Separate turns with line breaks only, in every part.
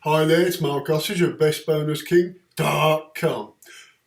Hi there, it's Mark Gossage of bestbonusking.com.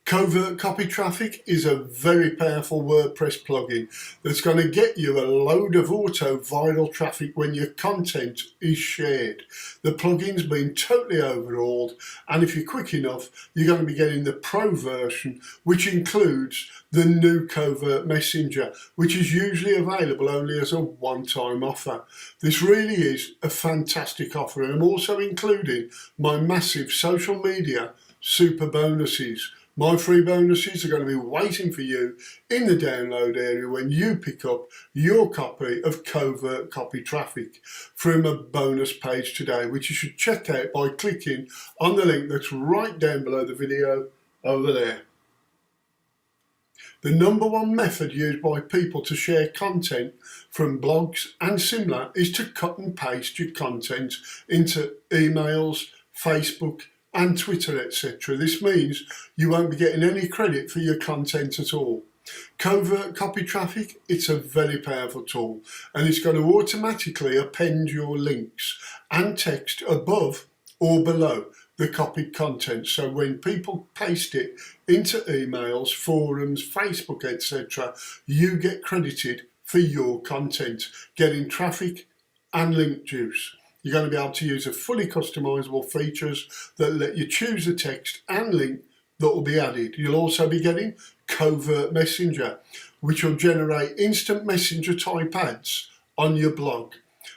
Covert Copy Traffic is a very powerful WordPress plugin that's going to get you a load of auto viral traffic when your content is shared. The plugin's been totally overhauled, and if you're quick enough, you're going to be getting the Pro version, which includes the new Covert Messenger, which is usually available only as a one-time offer. This really is a fantastic offer, and I'm also including my massive social media super bonuses. My free bonuses are going to be waiting for you in the download area when you pick up your copy of Covert Copy Traffic from a bonus page today, which you should check out by clicking on the link that's right down below the video over there. The number one method used by people to share content from blogs and similar is to cut and paste your content into emails, Facebook, and Twitter, etc. This means you won't be getting any credit for your content at all. Covert Copy Traffic, it's a very powerful tool, and it's going to automatically append your links and text above or below the copied content. So when people paste it into emails, forums, Facebook, etc., you get credited for your content, getting traffic and link juice. You're going to be able to use a fully customizable features that let you choose the text and link that will be added. You'll also be getting Covert Messenger, which will generate instant messenger type ads on your blog.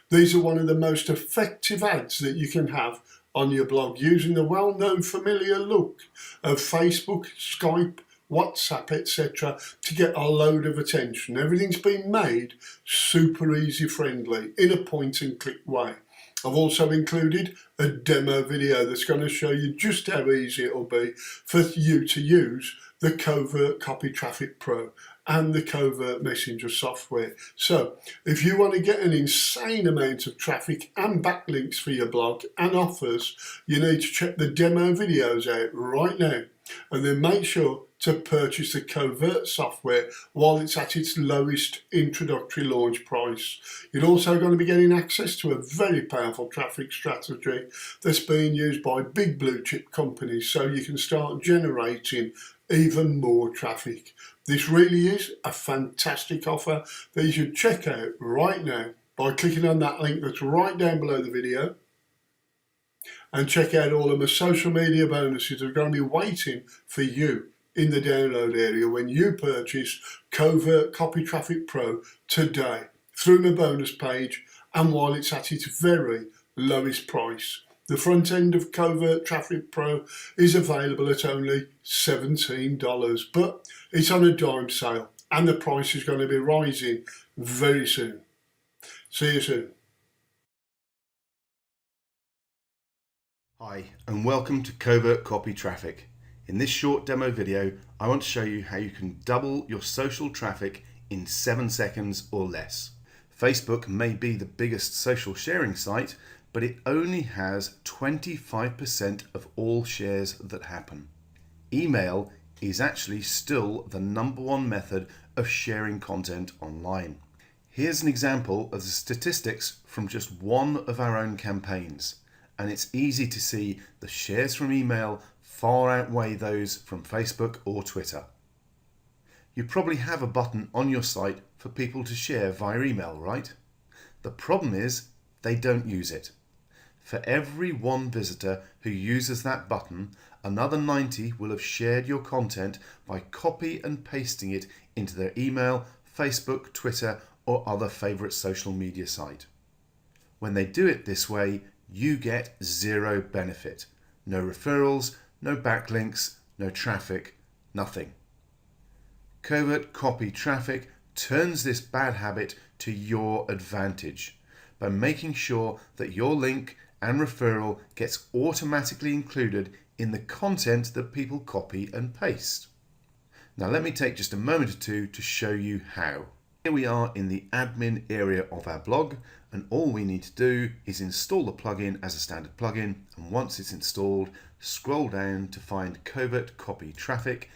These are one of the most effective ads that you can have on your blog, using the well-known familiar look of Facebook, Skype, WhatsApp, etc. to get a load of attention. Everything's been made super easy friendly in a point and click way. I've also included a demo video that's going to show you just how easy it'll be for you to use the Covert Copy Traffic Pro and the Covert Messenger software. So if you want to get an insane amount of traffic and backlinks for your blog and offers, you need to check the demo videos out right now, and then make sure to purchase the Covert software while it's at its lowest introductory launch price. You're also going to be getting access to a very powerful traffic strategy that's being used by big blue chip companies, so you can start generating even more traffic. This really is a fantastic offer that you should check out right now by clicking on that link that's right down below the video, and check out all of my social media bonuses that are going to be waiting for you in the download area when you purchase Covert Copy Traffic Pro today through my bonus page, and while it's at its very lowest price. The front end of Covert Traffic Pro is available at only $17, but it's on a dime sale and the price is going to be rising very soon. See you soon.
Hi and welcome to Covert Copy Traffic. In this short demo video, I want to show you how you can double your social traffic in 7 seconds or less. Facebook may be the biggest social sharing site, but it only has 25% of all shares that happen. Email is actually still the #1 method of sharing content online. Here's an example of the statistics from just one of our own campaigns, and it's easy to see the shares from email far outweigh those from Facebook or Twitter. You probably have a button on your site for people to share via email, right? The problem is they don't use it. For every one visitor who uses that button, another 90 will have shared your content by copy and pasting it into their email, Facebook, Twitter, or other favorite social media site. When they do it this way, you get zero benefit. No referrals, no backlinks, no traffic, nothing. Covert Copy Traffic turns this bad habit to your advantage by making sure that your link and referral gets automatically included in the content that people copy and paste. Now let me take just a moment or two to show you how. Here we are in the admin area of our blog, and all we need to do is install the plugin as a standard plugin, and once it's installed, scroll down to find Covert Copy Traffic.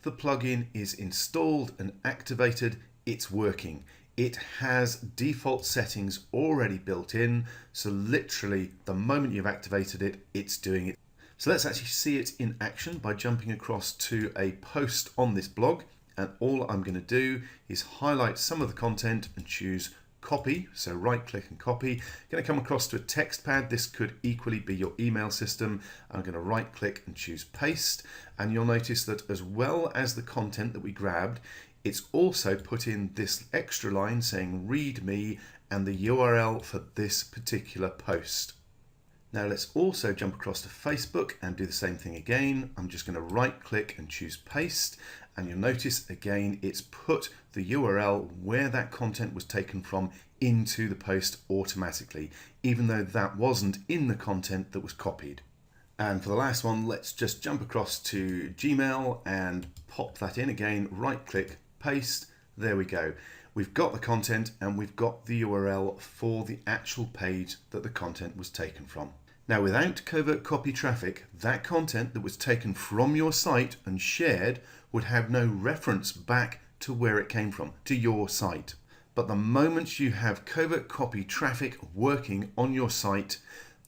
The plugin is installed and activated, it's working. it has default settings already built in, so literally the moment you've activated it, it's doing it. So let's actually see it in action by jumping across to a post on this blog, and all I'm going to do is highlight some of the content and choose copy. So right click and copy. Going to come across to a text pad. This could equally be your email system. I'm going to right click and choose paste, and you'll notice that as well as the content that we grabbed, it's also put in this extra line saying read me and the URL for this particular post. Now let's also jump across to Facebook and do the same thing again. I'm just going to right click and choose paste, and you'll notice again it's put the URL where that content was taken from into the post automatically, even though that wasn't in the content that was copied. And for the last one, let's just jump across to Gmail and pop that in again, right click, paste, there we go. We've got the content and we've got the URL for the actual page that the content was taken from. Now without covert copy traffic, that content that was taken from your site and shared would have no reference back to where it came from, to your site. But the moment you have covert copy traffic working on your site,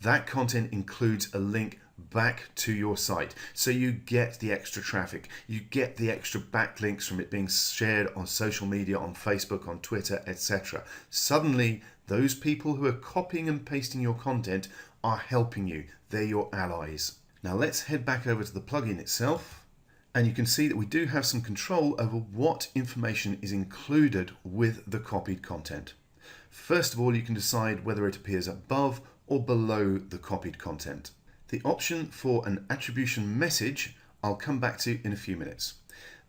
that content includes a link back to your site. So you get the extra traffic, you get the extra backlinks from it being shared on social media, on Facebook, on Twitter, etc. Suddenly, those people who are copying and pasting your content are helping you. They're your allies. Now let's head back over to the plugin itself, and you can see that we do have some control over what information is included with the copied content. First of all, you can decide whether it appears above or below the copied content. The option for an attribution message I'll come back to in a few minutes.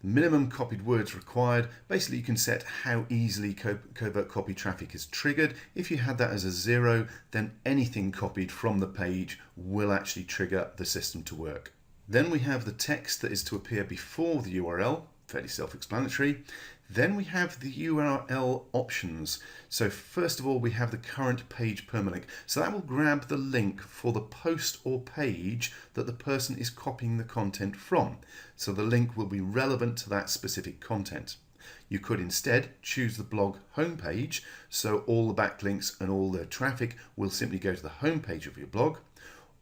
The minimum copied words required, basically you can set how easily covert copy traffic is triggered. If you had that as a 0, then anything copied from the page will actually trigger the system to work. Then we have the text that is to appear before the URL, fairly self-explanatory. Then we have the URL options. So first of all, we have the current page permalink. So that will grab the link for the post or page that the person is copying the content from. So the link will be relevant to that specific content. You could instead choose the blog homepage, so all the backlinks and all the traffic will simply go to the homepage of your blog.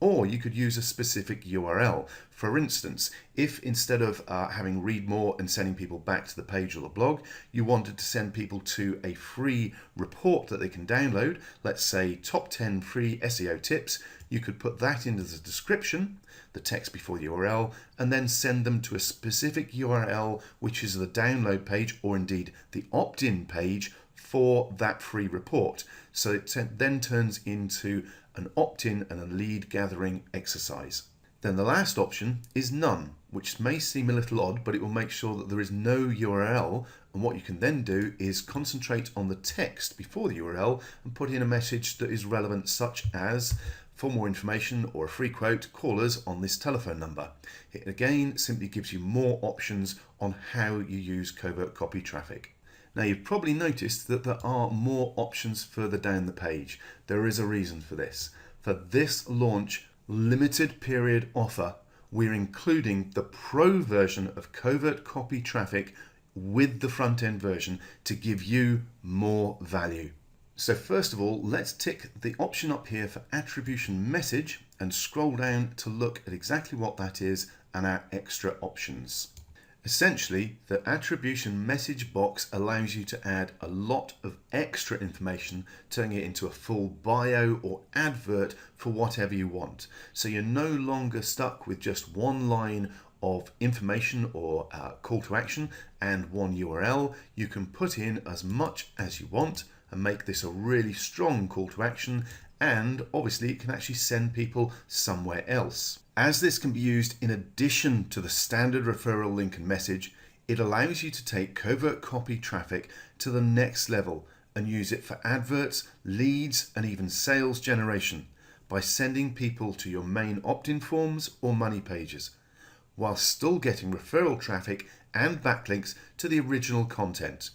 Or you could use a specific URL. For instance, if instead of having read more and sending people back to the page or the blog, you wanted to send people to a free report that they can download, let's say top 10 free SEO tips, you could put that into the description, the text before the URL, and then send them to a specific URL, which is the download page or indeed the opt-in page for that free report. So it then turns into an opt-in and a lead gathering exercise. Then the last option is none, which may seem a little odd, but it will make sure that there is no URL, and what you can then do is concentrate on the text before the URL and put in a message that is relevant, such as, for more information or a free quote, call us on this telephone number. It again simply gives you more options on how you use covert copy traffic. Now you've probably noticed that there are more options further down the page. There is a reason for this. For this launch limited period offer, we're including the Pro version of Covert Copy Traffic with the front end version to give you more value. So first of all, let's tick the option up here for attribution message and scroll down to look at exactly what that is and our extra options. Essentially, the attribution message box allows you to add a lot of extra information, turning it into a full bio or advert for whatever you want. So you're no longer stuck with just one line of information or call to action and one URL. You can put in as much as you want and make this a really strong call to action, and obviously it can actually send people somewhere else. As this can be used in addition to the standard referral link and message, it allows you to take covert copy traffic to the next level and use it for adverts, leads, and even sales generation by sending people to your main opt-in forms or money pages, while still getting referral traffic and backlinks to the original content.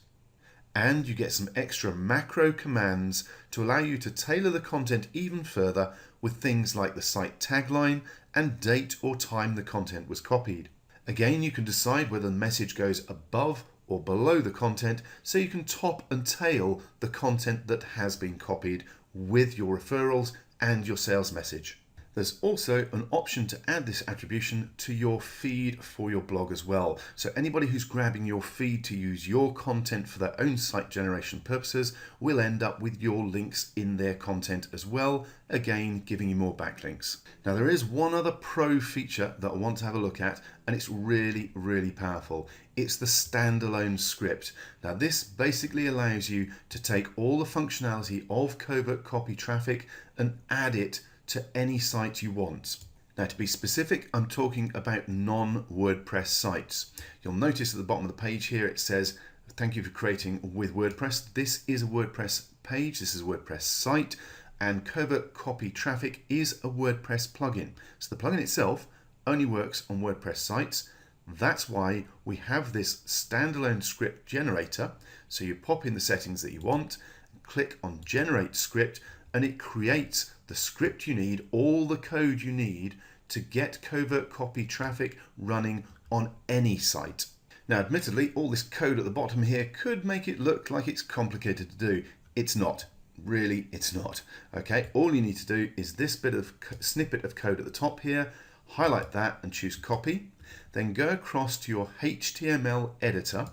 And you get some extra macro commands to allow you to tailor the content even further with things like the site tagline and date or time the content was copied. Again, you can decide whether the message goes above or below the content, so you can top and tail the content that has been copied with your referrals and your sales message. There's also an option to add this attribution to your feed for your blog as well. So anybody who's grabbing your feed to use your content for their own site generation purposes will end up with your links in their content as well, again giving you more backlinks. Now there is one other pro feature that I want to have a look at, and it's really, really powerful. It's the standalone script. Now this basically allows you to take all the functionality of Covert Copy Traffic and add it to any site you want. Now to be specific, I'm talking about non-WordPress sites. You'll notice at the bottom of the page here it says, thank you for creating with WordPress. This is a WordPress page, this is a WordPress site, and Covert Copy Traffic is a WordPress plugin. So the plugin itself only works on WordPress sites. That's why we have this standalone script generator. So you pop in the settings that you want, click on Generate Script, and it creates the script you need, all the code you need to get Covert Copy Traffic running on any site. Now, admittedly, all this code at the bottom here could make it look like it's complicated to do. It's not. Really, it's not. Okay, all you need to do is this bit of snippet of code at the top here, highlight that and choose copy, then go across to your HTML editor,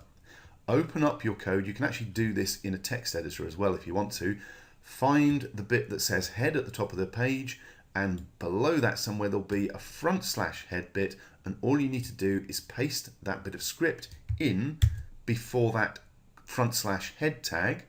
open up your code. You can actually do this in a text editor as well if you want to. Find the bit that says head at the top of the page, and below that somewhere there'll be a /head bit, and all you need to do is paste that bit of script in before that /head tag.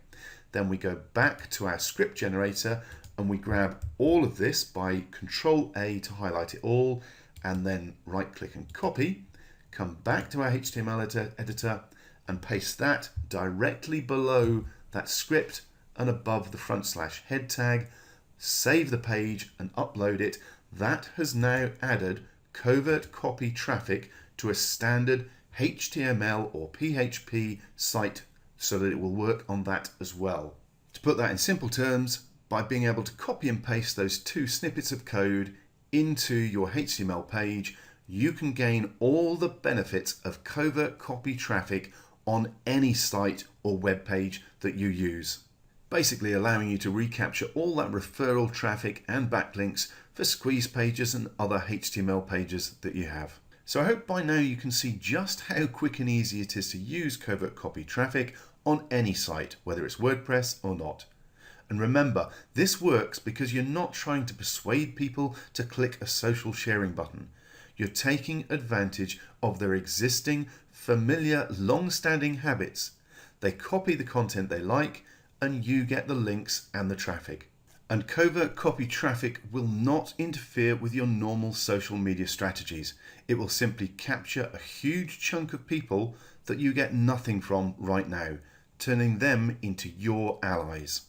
Then we go back to our script generator and we grab all of this by Control A to highlight it all, and then right click and copy, come back to our HTML editor and paste that directly below that script and above the /head tag, save the page and upload it. That has now added Covert Copy Traffic to a standard HTML or PHP site so that it will work on that as well. To put that in simple terms, by being able to copy and paste those two snippets of code into your HTML page, you can gain all the benefits of Covert Copy Traffic on any site or web page that you use, basically allowing you to recapture all that referral traffic and backlinks for squeeze pages and other HTML pages that you have. So I hope by now you can see just how quick and easy it is to use Covert Copy Traffic on any site, whether it's WordPress or not. And remember, this works because you're not trying to persuade people to click a social sharing button. You're taking advantage of their existing, familiar, long-standing habits. They copy the content they like, and you get the links and the traffic. And Covert Copy Traffic will not interfere with your normal social media strategies. It will simply capture a huge chunk of people that you get nothing from right now, turning them into your allies.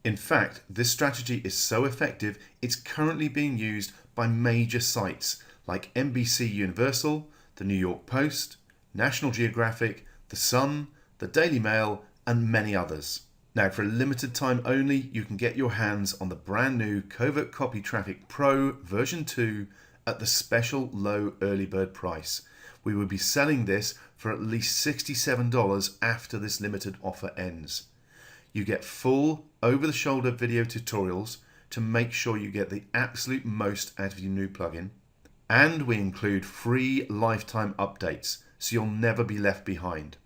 In fact, this strategy is so effective, it's currently being used by major sites like NBC Universal, the New York Post, National Geographic, The Sun, the Daily Mail, and many others. Now, for a limited time only, you can get your hands on the brand new Covert Copy Traffic Pro version 2 at the special low early bird price. We will be selling this for at least $67 after this limited offer ends. You get full over-the-shoulder video tutorials to make sure you get the absolute most out of your new plugin. And we include free lifetime updates, so you'll never be left behind.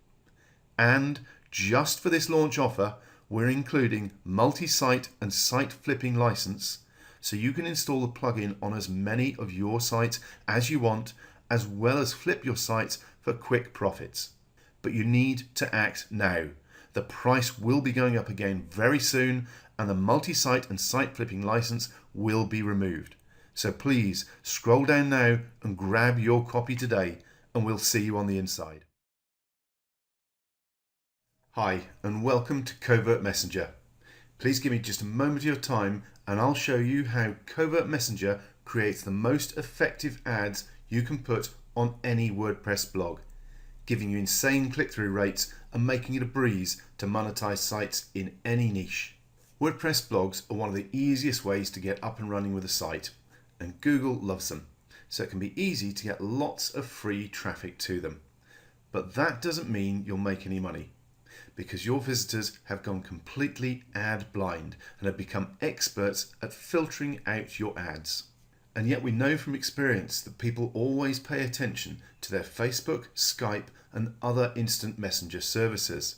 And just for this launch offer, we're including multi-site and site flipping license, so you can install the plugin on as many of your sites as you want, as well as flip your sites for quick profits. But you need to act now. The price will be going up again very soon, and the multi-site and site flipping license will be removed. So please scroll down now and grab your copy today, and we'll see you on the inside. Hi, and welcome to Covert Messenger. Please give me just a moment of your time and I'll show you how Covert Messenger creates the most effective ads you can put on any WordPress blog, giving you insane click-through rates and making it a breeze to monetize sites in any niche. WordPress blogs are one of the easiest ways to get up and running with a site, and Google loves them, so it can be easy to get lots of free traffic to them. But that doesn't mean you'll make any money, because your visitors have gone completely ad blind and have become experts at filtering out your ads. And yet we know from experience that people always pay attention to their Facebook, Skype and other instant messenger services.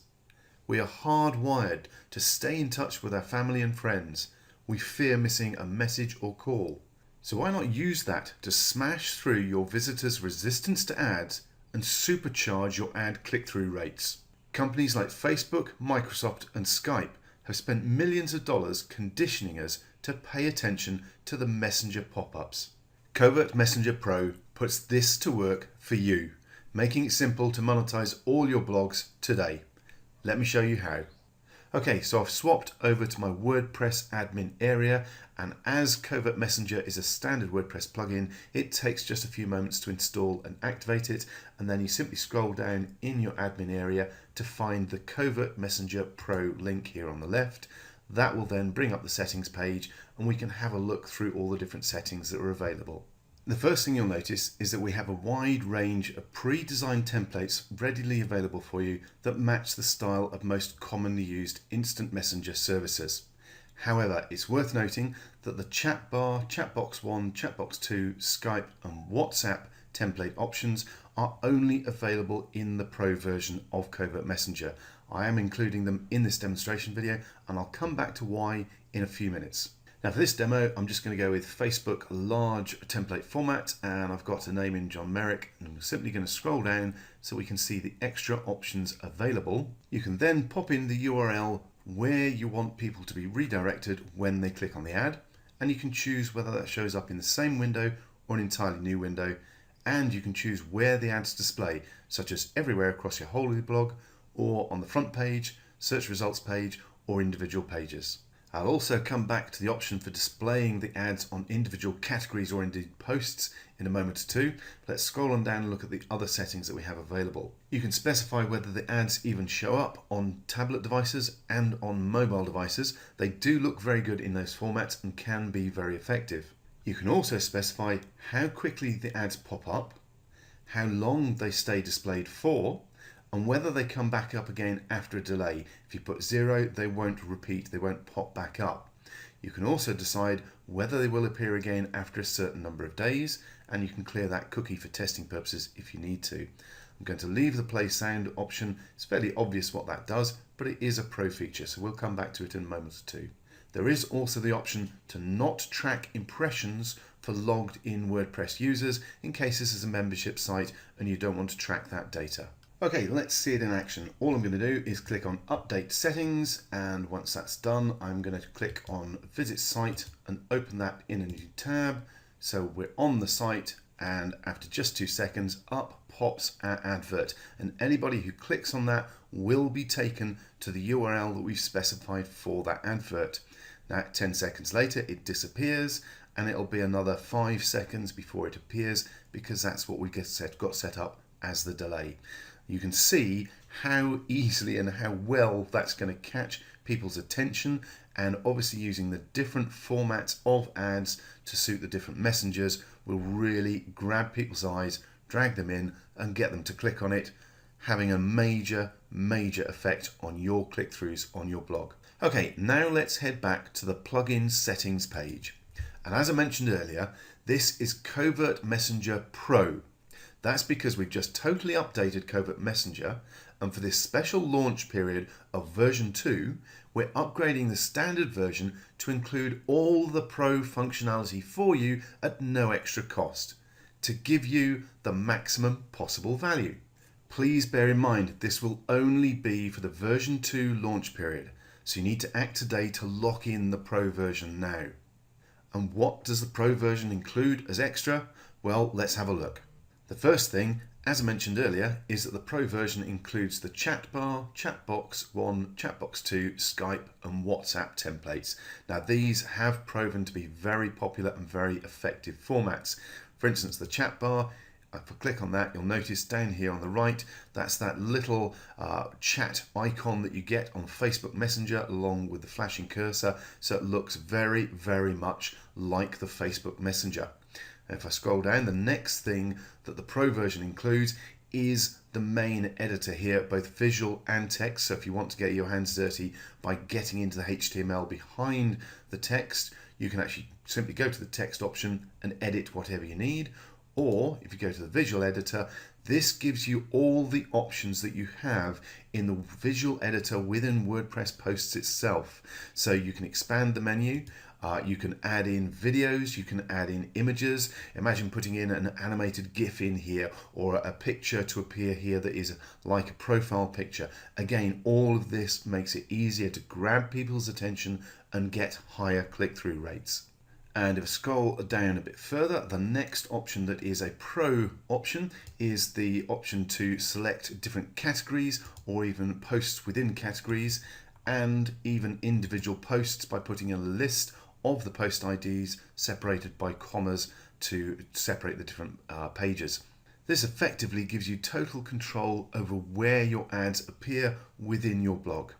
We are hardwired to stay in touch with our family and friends. We fear missing a message or call. So why not use that to smash through your visitors' resistance to ads and supercharge your ad click-through rates? Companies like Facebook, Microsoft and Skype have spent millions of dollars conditioning us to pay attention to the messenger pop-ups. Covert Messenger Pro puts this to work for you, making it simple to monetize all your blogs today. Let me show you how. Okay, so I've swapped over to my WordPress admin area, and as Covert Messenger is a standard WordPress plugin, it takes just a few moments to install and activate it, and then you simply scroll down in your admin area to find the Covert Messenger Pro link here on the left. That will then bring up the settings page and we can have a look through all the different settings that are available. The first thing you'll notice is that we have a wide range of pre-designed templates readily available for you that match the style of most commonly used instant messenger services. However, it's worth noting that the chat bar, chatbox 1, chatbox 2, Skype and WhatsApp template options are only available in the Pro version of Covert Messenger. I am including them in this demonstration video and I'll come back to why in a few minutes. Now for this demo, I'm just going to go with Facebook large template format, and I've got a name in John Merrick, and I'm simply going to scroll down so we can see the extra options available. You can then pop in the URL where you want people to be redirected when they click on the ad, and you can choose whether that shows up in the same window or an entirely new window, and you can choose where the ads display, such as everywhere across your whole blog, or on the front page, search results page, or individual pages. I'll also come back to the option for displaying the ads on individual categories or indeed posts in a moment or two. Let's scroll on down and look at the other settings that we have available. You can specify whether the ads even show up on tablet devices and on mobile devices. They do look very good in those formats and can be very effective. You can also specify how quickly the ads pop up, how long they stay displayed for, and whether they come back up again after a delay. If you put 0, they won't repeat, they won't pop back up. You can also decide whether they will appear again after a certain number of days, and you can clear that cookie for testing purposes if you need to. I'm going to leave the play sound option. It's fairly obvious what that does, but it is a pro feature, so we'll come back to it in a moment or two. There is also the option to not track impressions for logged in WordPress users in case this is a membership site and you don't want to track that data. Okay, let's see it in action. All I'm going to do is click on Update Settings, and once that's done, I'm going to click on Visit Site and open that in a new tab. So we're on the site, and after just 2 seconds, up pops our advert, and anybody who clicks on that will be taken to the URL that we've specified for that advert. Now, 10 seconds later, it disappears, and it'll be another 5 seconds before it appears, because that's what we got set up as the delay. You can see how easily and how well that's going to catch people's attention, and obviously using the different formats of ads to suit the different messengers will really grab people's eyes, drag them in and get them to click on it, having a major effect on your click-throughs on your blog. Okay, now let's head back to the plugin settings page. And as I mentioned earlier, this is Covert Messenger Pro. That's because we've just totally updated Covert Messenger, and for this special launch period of version 2, we're upgrading the standard version to include all the Pro functionality for you at no extra cost, to give you the maximum possible value. Please bear in mind this will only be for the version 2 launch period, so you need to act today to lock in the Pro version now. And what does the Pro version include as extra? Well, let's have a look. The first thing, as I mentioned earlier, is that the Pro version includes the chat bar, chatbox 1, chatbox 2, Skype and WhatsApp templates. Now these have proven to be very popular and very effective formats. For instance, the chat bar, if I click on that, you'll notice down here on the right, that's that little chat icon that you get on Facebook Messenger along with the flashing cursor, so it looks very much like the Facebook Messenger. If I scroll down, the next thing that the Pro version includes is the main editor here, both visual and text. So if you want to get your hands dirty by getting into the HTML behind the text, you can actually simply go to the text option and edit whatever you need. Or if you go to the visual editor, this gives you all the options that you have in the visual editor within WordPress posts itself. So you can expand the menu, you can add in videos, you can add in images. Imagine putting in an animated GIF in here, or a picture to appear here that is like a profile picture. Again, all of this makes it easier to grab people's attention and get higher click-through rates. And if I scroll down a bit further, the next option that is a pro option is the option to select different categories or even posts within categories, and even individual posts by putting a list of the post IDs separated by commas to separate the different pages. This effectively gives you total control over where your ads appear within your blog.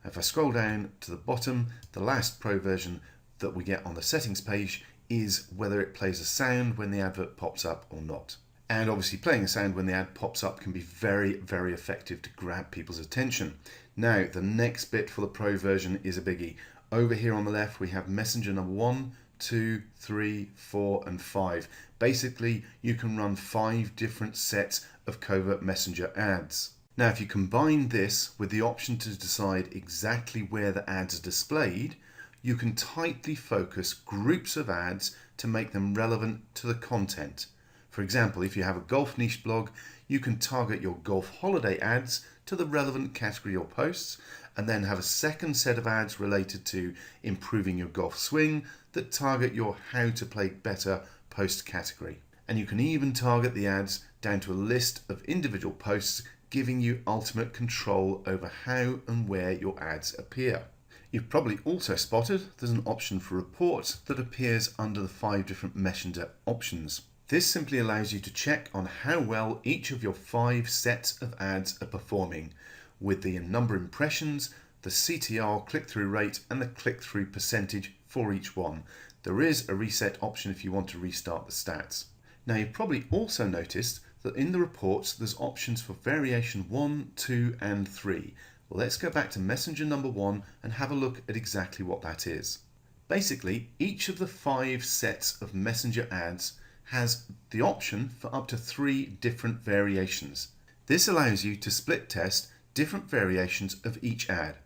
If I scroll down to the bottom, the last pro version that we get on the settings page is whether it plays a sound when the advert pops up or not. And obviously playing a sound when the ad pops up can be very, very effective to grab people's attention. Now, the next bit for the pro version is a biggie. Over here on the left, we have Messenger number 1, 2, 3, 4, and 5. Basically, you can run 5 different sets of Covert Messenger ads. Now, if you combine this with the option to decide exactly where the ads are displayed, you can tightly focus groups of ads to make them relevant to the content. For example, if you have a golf niche blog, you can target your golf holiday ads to the relevant category or posts, and then have a second set of ads related to improving your golf swing that target your how to play better post category. And you can even target the ads down to a list of individual posts, giving you ultimate control over how and where your ads appear. You've probably also spotted there's an option for reports that appears under the 5 different Messenger options. This simply allows you to check on how well each of your 5 sets of ads are performing, with the number of impressions, the CTR click-through rate, and the click-through percentage for each one. There is a reset option if you want to restart the stats. Now, you've probably also noticed that in the reports there's options for variation 1, 2, and 3. Let's go back to Messenger number 1 and have a look at exactly what that is. Basically, each of the 5 sets of Messenger ads has the option for up to 3 different variations. This allows you to split test different variations of each ad,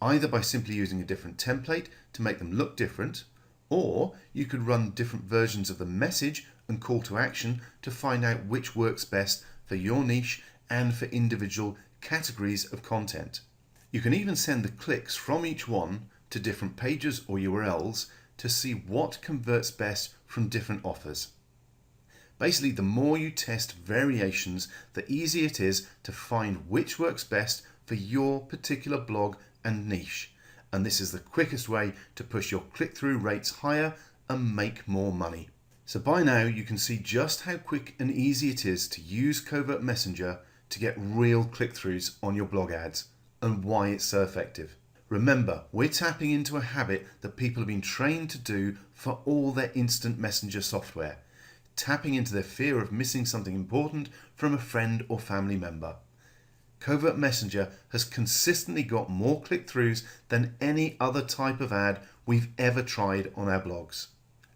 either by simply using a different template to make them look different, or you could run different versions of the message and call to action to find out which works best for your niche and for individual categories of content. You can even send the clicks from each one to different pages or URLs to see what converts best from different offers. Basically, the more you test variations, the easier it is to find which works best for your particular blog and niche. And this is the quickest way to push your click-through rates higher and make more money. So by now you can see just how quick and easy it is to use Covert Messenger to get real click-throughs on your blog ads, and why it's so effective. Remember, we're tapping into a habit that people have been trained to do for all their instant messenger software, tapping into their fear of missing something important from a friend or family member. Covert Messenger has consistently got more click-throughs than any other type of ad we've ever tried on our blogs.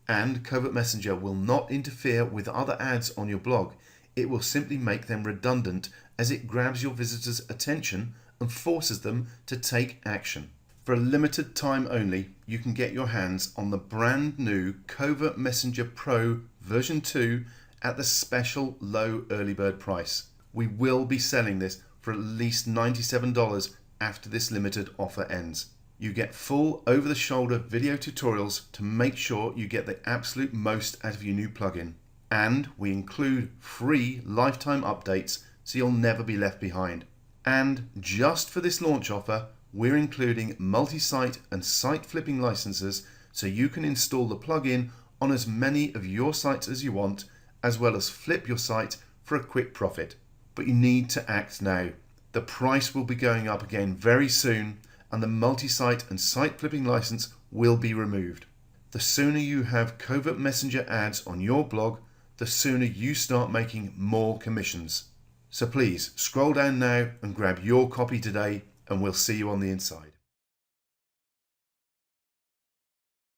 And Covert Messenger will not interfere with other ads on your blog. It will simply make them redundant as it grabs your visitors' attention and forces them to take action. For a limited time only, you can get your hands on the brand new Covert Messenger Pro version 2 at the special low early bird price. We will be selling this for at least $97 after this limited offer ends. You get full over-the-shoulder video tutorials to make sure you get the absolute most out of your new plugin. And we include free lifetime updates so you'll never be left behind. And just for this launch offer, we're including multi-site and site flipping licenses so you can install the plugin on as many of your sites as you want, as well as flip your site for a quick profit. But you need to act now. The price will be going up again very soon, and the multi-site and site flipping license will be removed. The sooner you have Covert Messenger ads on your blog, the sooner you start making more commissions. So please scroll down now and grab your copy today, and we'll see you on the inside.